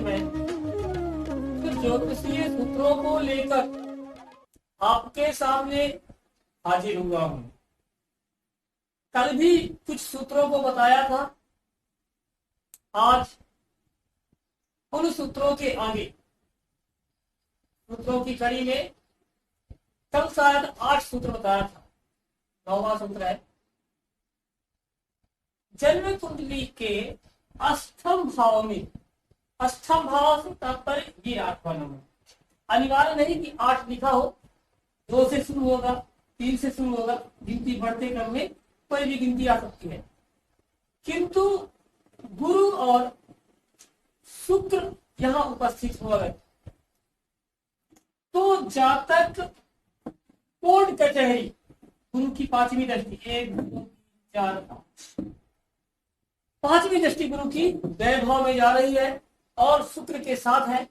मैं कुछ ज्योतिषीय सूत्रों को लेकर आपके सामने हाजिर हुआ हूं। कल भी कुछ सूत्रों को बताया था, आज उन सूत्रों के आगे सूत्रों की कड़ी में कल शायद 8 सूत्र बताया था, 9वां सूत्र है जन्म कुंडली के अष्टम भाव में। अष्टम भाव से तात्पर्य ये 8वां नंबर, अनिवार्य नहीं कि 8 लिखा हो, 2 से शुरू होगा, 3 से शुरू होगा, गिनती बढ़ते क्रम में कोई भी गिनती आ सकती है, किंतु गुरु और शुक्र यहां उपस्थित हो गए तो जातक कोर्ट कचहरी, गुरु की 5वीं दृष्टि, 1 2 3 4 5, 5वीं दृष्टि गुरु की वैभव में जा रही है और शुक्र के साथ है।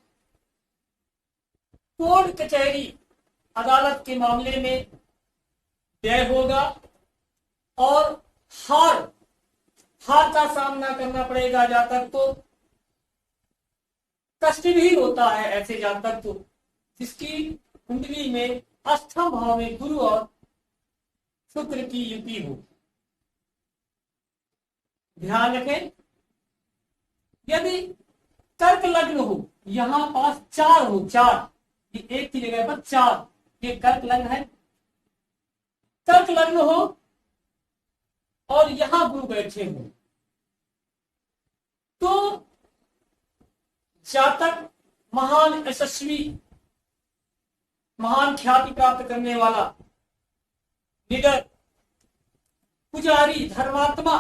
कोर्ट कचहरी अदालत के मामले में व्यय होगा और हार का सामना करना पड़ेगा जातक को। कष्ट भी होता है ऐसे जातक को जिसकी कुंडली में अष्टम भाव में गुरु और शुक्र की युति हो। ध्यान रखें, यदि कर्क लग्न हो, यहां पास 4 हो, 4 ये 1 की जगह पर 4, ये कर्क लग्न है। कर्क लग्न हो और यहां गुरु बैठे हो तो जातक महान यशस्वी, महान ख्याति प्राप्त करने वाला, निडर, पुजारी, धर्मात्मा,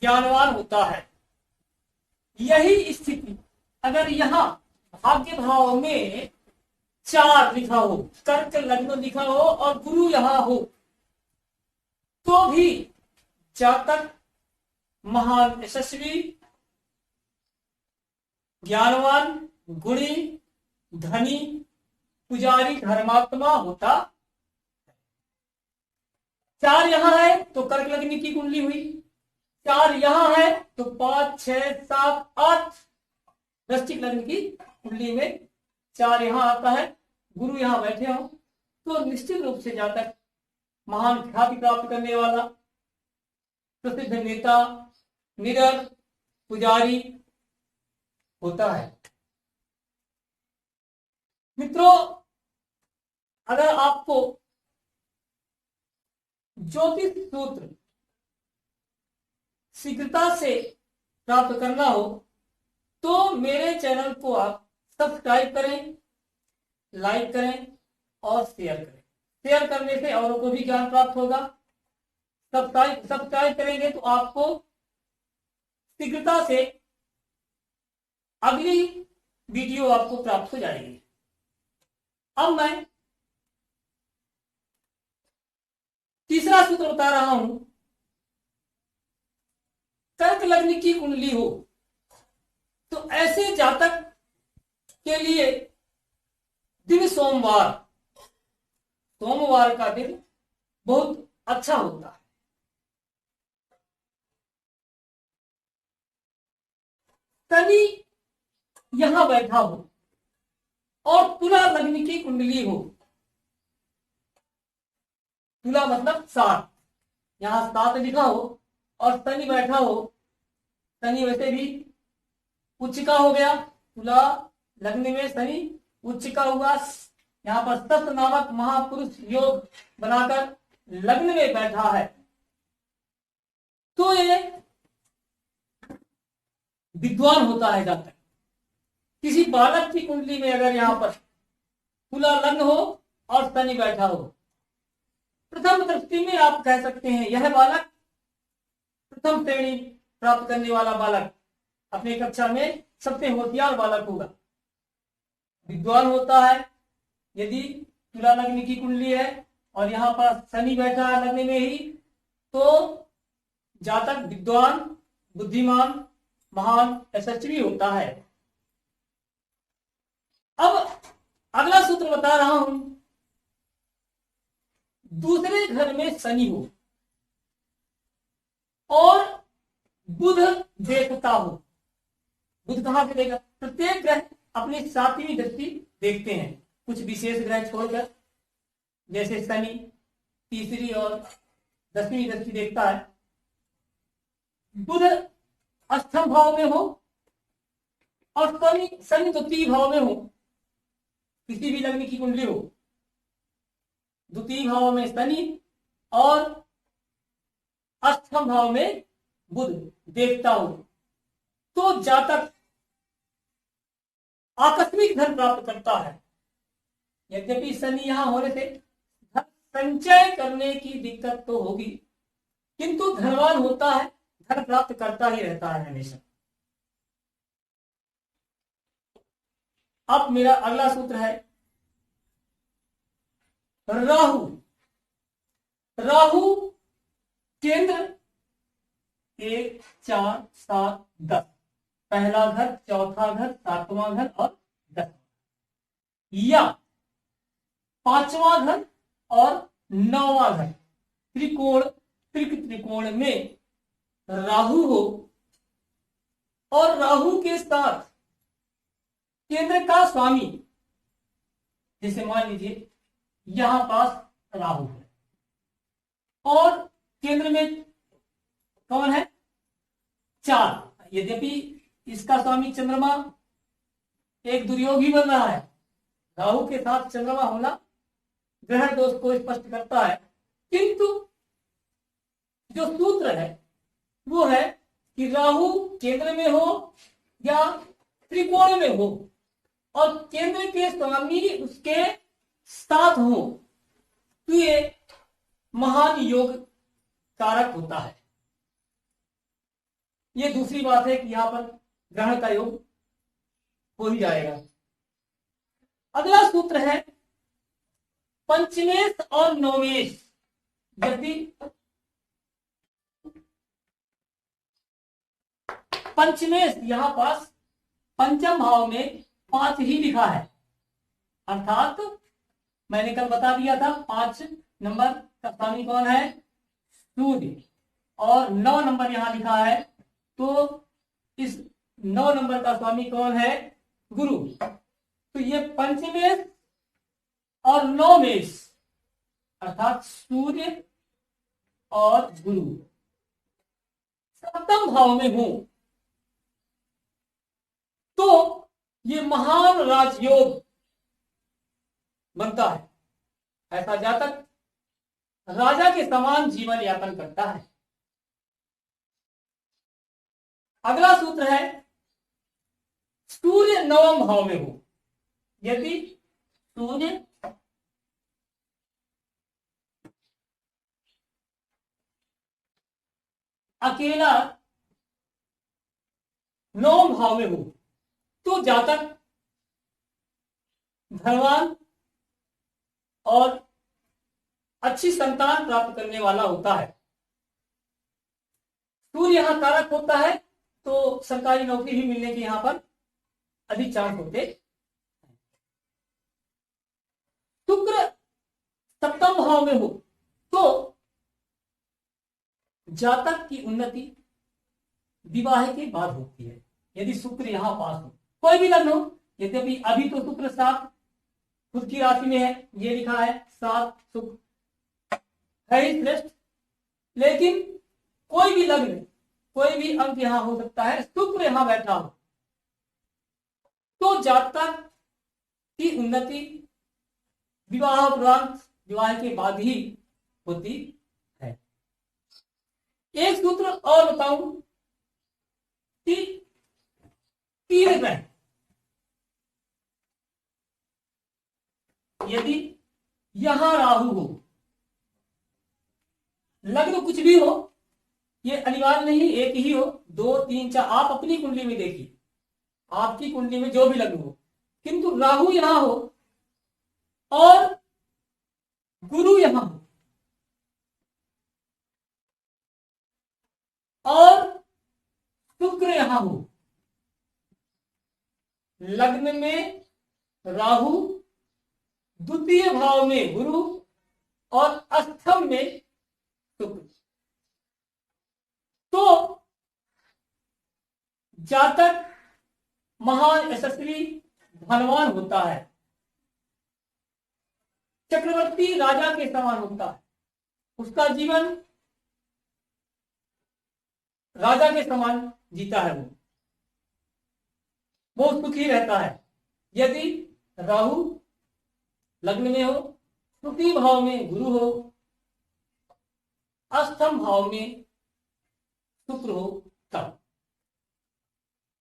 ज्ञानवान होता है। यही स्थिति अगर यहां भाग्य भाव में 4 लिखा हो, कर्क लग्न लिखा हो और गुरु यहां हो तो भी जातक महान यशस्वी, ज्ञानवान, गुणी, धनी, पुजारी, धर्मात्मा होता। 4 यहां है तो कर्क लग्न की कुंडली हुई, 4 यहां है तो 5 6 7 8 वृश्चिक लग्न की कुंडली में 4 यहां आता है, गुरु यहां बैठे हो तो निश्चित रूप से जातक महान ख्याति प्राप्त करने वाला, प्रसिद्ध नेता, निडर, पुजारी होता है। मित्रों, अगर आपको ज्योतिष सूत्र शीघ्रता से प्राप्त करना हो तो मेरे चैनल को आप सब्सक्राइब करें, लाइक करें और शेयर करें। शेयर करने से औरों को भी ज्ञान प्राप्त होगा। सब्सक्राइब करेंगे तो आपको शीघ्रता से अगली वीडियो आपको प्राप्त हो जाएगी। अब मैं तीसरा सूत्र बता रहा हूं। कर्क लग्न की कुंडली हो तो ऐसे जातक के लिए दिन सोमवार का दिन बहुत अच्छा होता है। शनि यहां बैठा हो और तुला लग्न की कुंडली हो, तुला मतलब 7, यहां 7 लिखा हो और शनि बैठा हो, शनि वैसे भी उच्च का हो गया, तुला लग्न में शनि उच्च का हुआ, यहां पर सत नामक महापुरुष योग बनाकर लग्न में बैठा है तो ये विद्वान होता है जातक। किसी बालक की कुंडली में अगर यहां पर तुला लग्न हो और शनि बैठा हो, प्रथम दृष्टि में आप कह सकते हैं यह बालक प्रथम श्रेणी प्राप्त करने वाला बालक, अपने कक्षा में सबसे होशियार बालक होगा, विद्वान होता है। यदि तुला लग्न की कुंडली है और यहाँ पर शनि बैठा है लग्न में ही तो जातक विद्वान, बुद्धिमान, महान यशस्वी होता है। अब अगला सूत्र बता रहा हूं। दूसरे घर में शनि हो और बुध देखता हो, बुध कहां से देगा? प्रत्येक ग्रह अपनी 7वीं दृष्टि देखते हैं, कुछ विशेष ग्रह छोड़कर, जैसे शनि 3री और 10वीं दृष्टि देखता है। बुध अष्टम भाव में हो और शनि द्वितीय भाव में हो, किसी भी लग्न की कुंडली हो, द्वितीय भाव में शनि और अष्टम भाव में बुध देखता हो, तो जातक आकस्मिक धन प्राप्त करता है। यद्यपि शनि यहां होने से धन संचय करने की दिक्कत तो होगी, किंतु धनवान होता है, धन प्राप्त करता ही रहता है हमेशा। अब मेरा अगला सूत्र है राहु। राहु केंद्र 1, 4, 7, 10, पहला घर, चौथा घर, 7वां घर और 10, या 5वां घर और 9वां घर, त्रिकोण में राहु हो और राहु के साथ केंद्र का स्वामी, जैसे मान लीजिए यहां पास राहु है और केंद्र में कौन है? 4। यद्यपि इसका स्वामी चंद्रमा एक दुर्योगी बन रहा है, राहु के साथ चंद्रमा होना ग्रह दोष को स्पष्ट करता है, किंतु जो सूत्र है वो है कि राहु केंद्र में हो या त्रिकोण में हो और केंद्र के स्वामी उसके साथ हो, तो ये महान योग कारक होता है। ये दूसरी बात है कि यहां पर ग्रहण का योग हो ही जाएगा। अगला सूत्र है पंचमेश और नवमेश। यदि पंचमेश यहां पास पंचम भाव में 5 ही लिखा है, अर्थात मैंने कल बता दिया था 5 नंबर का स्वामी कौन है? सूर्य, और 9 नंबर यहां लिखा है, तो इस 9 नंबर का स्वामी कौन है? गुरु। तो ये पंचमेश और नवमेश अर्थात सूर्य और गुरु 7वें भाव में हो तो ये महान राजयोग बनता है। ऐसा जातक राजा के समान जीवन यापन करता है। अगला सूत्र है सूर्य 9वें भाव में हो। यदि सूर्य अकेला 9वें भाव में हो तो जातक धनवान और अच्छी संतान प्राप्त करने वाला होता है। सूर्य यहां कारक होता है तो सरकारी नौकरी भी मिलने के यहां पर अधिक चांस होते। शुक्र 7वें भाव में हो तो जातक की उन्नति विवाह के बाद होती है। यदि शुक्र यहां पास हो, कोई भी लग्न हो, यद्यपि अभी तो शुक्र 7 खुद की राशि में है, ये लिखा है 7 शुक्र है ही श्रेष्ठ, लेकिन कोई भी लग्न, कोई भी अंक यहां हो सकता है, शुक्र यहां बैठा हो तो जातक की उन्नति विवाह उपरांत, विवाह के बाद ही होती है। एक सूत्र और बताऊं कि 3 ग्रह यदि यहां राहु हो, लग्न कुछ भी हो, ये अनिवार्य नहीं एक ही हो, 2, 3, 4, आप अपनी कुंडली में देखिए, आपकी कुंडली में जो भी लग्न हो, किंतु राहु यहां हो और गुरु यहां हो और शुक्र यहां हो, लग्न में राहु, द्वितीय भाव में गुरु और अष्टम में शुक्र, तो जातक महान, यशस्वी, धनवान होता है, चक्रवर्ती राजा के समान होता है, उसका जीवन राजा के समान जीता है, वो सुखी रहता है। यदि राहु लग्न में हो, तृतीय भाव में गुरु हो, अष्टम भाव में शुक्र हो, तब।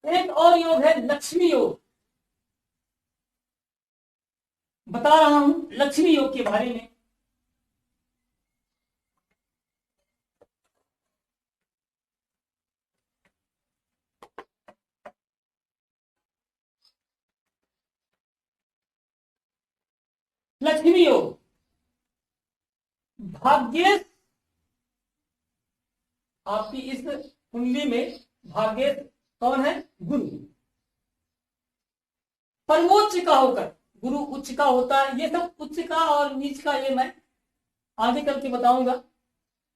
एक और योग है लक्ष्मी योग, बता रहा हूं लक्ष्मी योग के बारे में। लक्ष्मी योग, भाग्येश, आपकी इस कुंडली में भाग्येश कौन है? गुरु। परमोच्च का होकर, गुरु उच्च का होता है। ये सब उच्च का और नीच का ये मैं आगे करके बताऊंगा।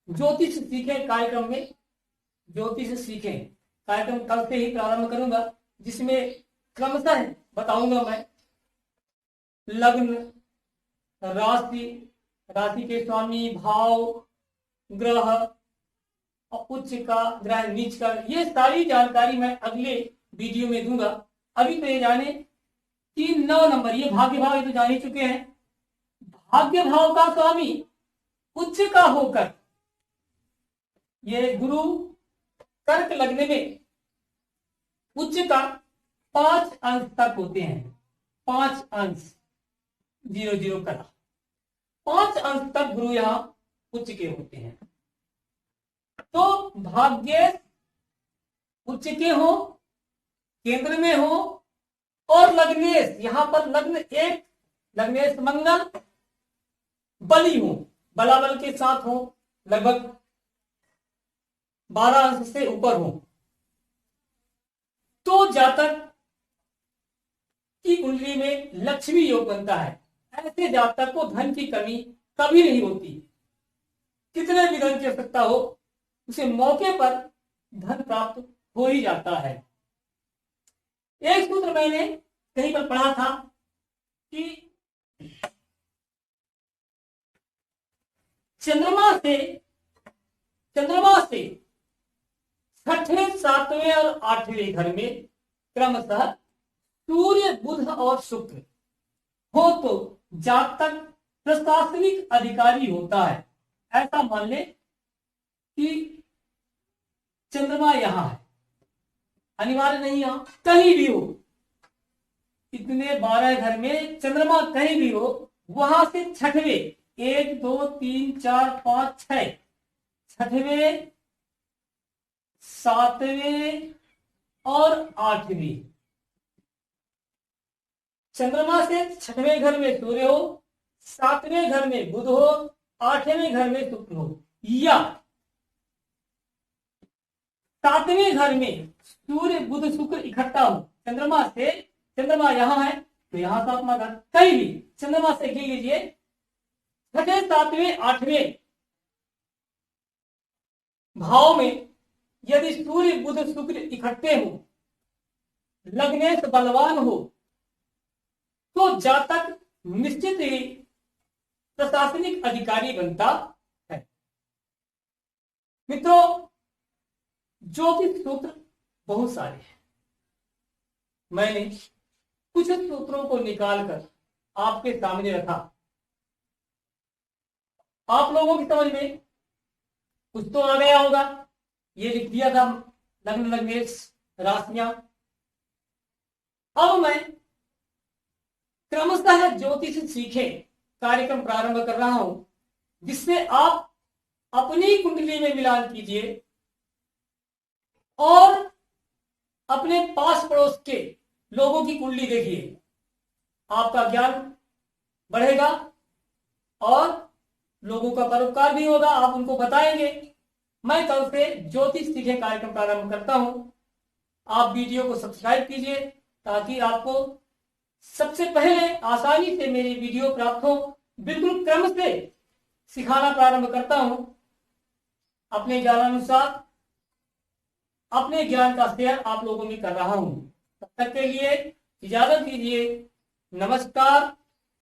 ज्योतिष सीखे कार्यक्रम में, ज्योतिष सीखे कार्यक्रम कल से ही प्रारंभ करूंगा, जिसमें क्रमशः बताऊंगा मैं लग्न, राशि, राशि के स्वामी, भाव, ग्रह, उच्च का, ग्रह नीच का, ये सारी जानकारी मैं अगले वीडियो में दूंगा। अभी तो ये जाने कि 9 नंबर, ये भाग्य भाव ये तो जान ही चुके हैं। भाग्य भाव का स्वामी उच्च का होकर, ये गुरु कर्क लग्न में उच्च का 5 अंश तक होते हैं, 5 अंश, 0 कला, 5 अंश तक गुरु यहां उच्च के होते हैं। तो भाग्य उच्च के हो, केंद्र में हो, और लग्नेश, यहां पर लग्न एक, लग्नेश मंगल बली हो, बलाबल के साथ हो, लगभग 12 अंश से ऊपर हो, तो जातक की कुंडली में लक्ष्मी योग बनता है। ऐसे जातक को धन की कमी कभी नहीं होती, कितने भी धन की आवश्यकता हो, उसे मौके पर धन प्राप्त हो ही जाता है। एक सूत्र मैंने कहीं पर पढ़ा था कि चंद्रमा से छठे, सातवें और आठवें घर में क्रमशः सूर्य, बुध और शुक्र हो तो जातक प्रशासनिक अधिकारी होता है। ऐसा मान ले कि चंद्रमा यहां है, अनिवार्य नहीं यहां, कहीं भी हो, इतने 12 घर में चंद्रमा कहीं भी हो, वहां से छठवें, 1 2 3 4 5 6, छठवें, सातवें और आठवें, चंद्रमा से छठवें घर में सूर्य हो, सातवें घर में बुध हो, आठवें घर में शुक्र हो, या सातवें घर में सूर्य, बुध, शुक्र इकट्ठा हो, चंद्रमा से, चंद्रमा यहां है तो यहां सातवां घर, कहीं भी चंद्रमा से गिन लीजिए, छठे, सातवें, आठवें भाव में यदि सूर्य, बुध, शुक्र इकट्ठे हो, लग्नेश बलवान हो, तो जातक निश्चित ही प्रशासनिक अधिकारी बनता है। मित्रों, ज्योतिष सूत्र बहुत सारे हैं, मैंने कुछ सूत्रों को निकालकर आपके सामने रखा। आप लोगों की समझ में कुछ तो आ गया होगा, ये लिख दिया था लग्न, लग्नेश, राशियां। अब मैं क्रमशः ज्योतिष सीखे कार्यक्रम प्रारंभ कर रहा हूं, जिससे आप अपनी कुंडली में मिलान कीजिए और अपने पास पड़ोस के लोगों की कुंडली देखिए, आपका ज्ञान बढ़ेगा और लोगों का परोपकार भी होगा, आप उनको बताएंगे। मैं कल से ज्योतिष सीखे कार्यक्रम प्रारंभ करता हूं, आप वीडियो को सब्सक्राइब कीजिए ताकि आपको सबसे पहले आसानी से मेरी वीडियो प्राप्त हो। बिल्कुल क्रम से सिखाना प्रारंभ करता हूं, अपने ज्ञानानुसार अपने ज्ञान का शेयर आप लोगों में कर रहा हूं। तब तक के लिए इजाजत दीजिए। नमस्कार।